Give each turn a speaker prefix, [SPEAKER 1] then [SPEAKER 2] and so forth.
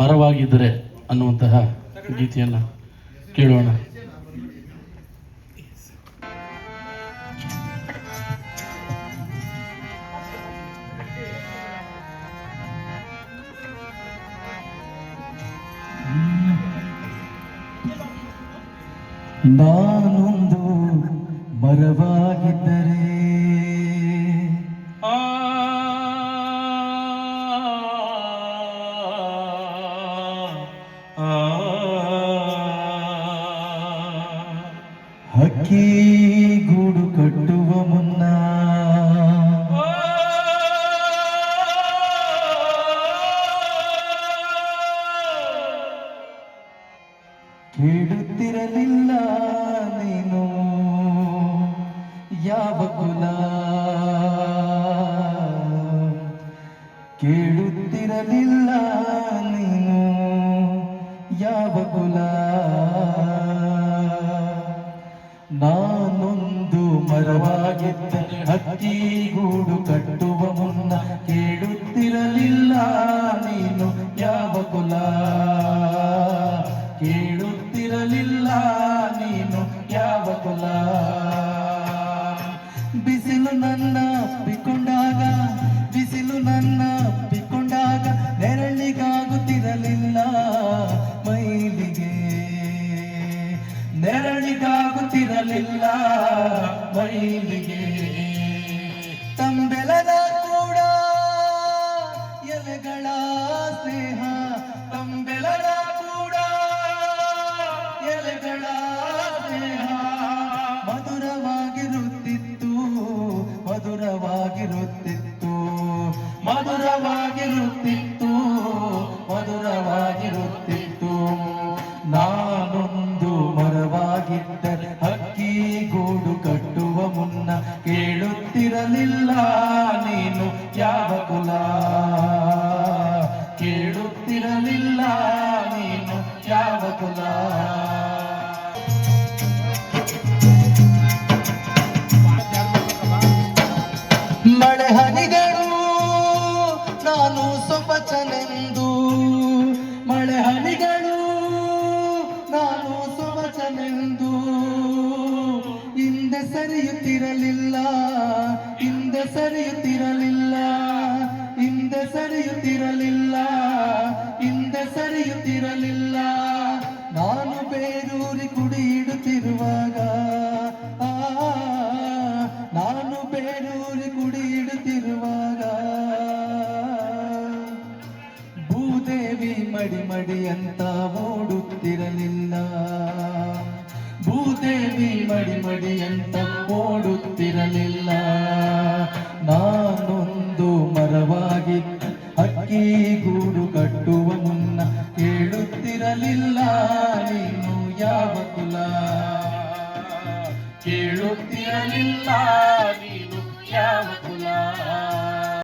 [SPEAKER 1] ಮರವಾಗಿದ್ದರೆ ಅನ್ನುವಂತಹ ಗೀತೆಯನ್ನು ಕೇಳೋಣ.
[SPEAKER 2] ನಾನೊಂದು ಮರವಾಗಿದ್ದರೆ ಹಕ್ಕಿ ಗೂಡು ಕಟ್ಟುವ ಮುನ್ನ ಕೇಳುತ್ತಿರಲಿಲ್ಲ ನೀನು ಯಾವ ಕುಲ, ಕೇಳುತ್ತಿರಲಿಲ್ಲ ನೀನು ಯಾವ ಕುಲ. ನಾನೊಂದು ಮರವಾಗಿದ್ದರೆ ಹಕ್ಕಿ ಗೂಡು ಕಟ್ಟುವ ಮುನ್ನ ಕೇಳುತ್ತಿರಲಿಲ್ಲ ನೀನು ಯಾವ ಕುಲ, ಕೇಳುತ್ತಿರಲಿಲ್ಲ ನೀನು ಯಾವ ಕುಲ. ಬಿಸಿಲು ನನ್ನ ಅಪ್ಪಿಕೊಂಡಾಗ, ಬಿಸಿಲು ನನ್ನ ಅಪ್ಪಿಕೊಂಡಾಗ ನೆರಳಿಗಾಗುತ್ತಿರಲಿಲ್ಲ ಮೈಲಿಗೆ, ನೆರಳಿಗಾಗುತ್ತಿರಲಿಲ್ಲ ಮೈಲಿಗೆ. ತಂಬೆಲದ ಕೂಡ ಎಲೆಗಳ ಸ್ನೇಹ, ತಂಬೆಲದ ಕೂಡ ಎಲೆಗಳ ಸ್ನೇಹ ಮಧುರವಾಗಿರುತ್ತಿತ್ತು, ಮಧುರವಾಗಿರುತ್ತಿತ್ತು, ಮಧುರವಾಗಿರುತ್ತಿತ್ತು, ಮಧುರವಾಗಿರುತ್ತಿತ್ತು. ನಾನೊಂದು ಮರವಾಗಿದ್ದರೆ ಹಕ್ಕಿ ಗೂಡು ಕಟ್ಟುವ ಮುನ್ನ ಕೇಳುತ್ತಿರಲಿಲ್ಲ ನೀನು ಯಾವ ಕುಲ, ಕೇಳುತ್ತಿರಲಿಲ್ಲ ನೀನು ಯಾವ ಕುಲ. ಮಳೆ ಹನಿಗಳು ನಾನು ಸೊಬಚನೆಂದು, ಮಳೆ ಹನಿಗಳು ನಾನು ಸೊಬಚನೆಂದು ಹಿಂದೆ ಸರಿಯುತ್ತಿರಲಿಲ್ಲ, ಹಿಂದೆ ಸರಿಯುತ್ತಿರಲಿಲ್ಲ, ಹಿಂದೆ ಸರಿಯುತ್ತಿರಲಿಲ್ಲ, ಹಿಂದೆ ಸರಿಯುತ್ತಿರಲಿಲ್ಲ. ನಾನು ಬೇರೂರಿ ಕುಡಿ ಇಡುತ್ತಿರುವಾಗ, ನಾನು ಬೇರೂರಿ ಕುಡಿ ಇಡುತ್ತಿರುವಾಗ ಭೂದೇವಿ ಮಡಿ ಮಡಿ ಅಂತ ಓಡುತ್ತಿರಲಿಲ್ಲ, ಭೂದೇವಿ ಮಡಿ ಮಡಿ ಅಂತ ಓಡುತ್ತಿರಲಿಲ್ಲ. ನಾನೊಂದು ಮರವಾಗಿದ್ದ ಹಕ್ಕಿ ಗೂಡು ಕಟ್ಟುವ ಮುನ್ನ ಕೇಳುತ್ತಿರಲಿಲ್ಲ ನೀನು ಯಾವ ಕುಲ, ಕೇಳುತ್ತಿರಲಿಲ್ಲ ನೀನು ಯಾವ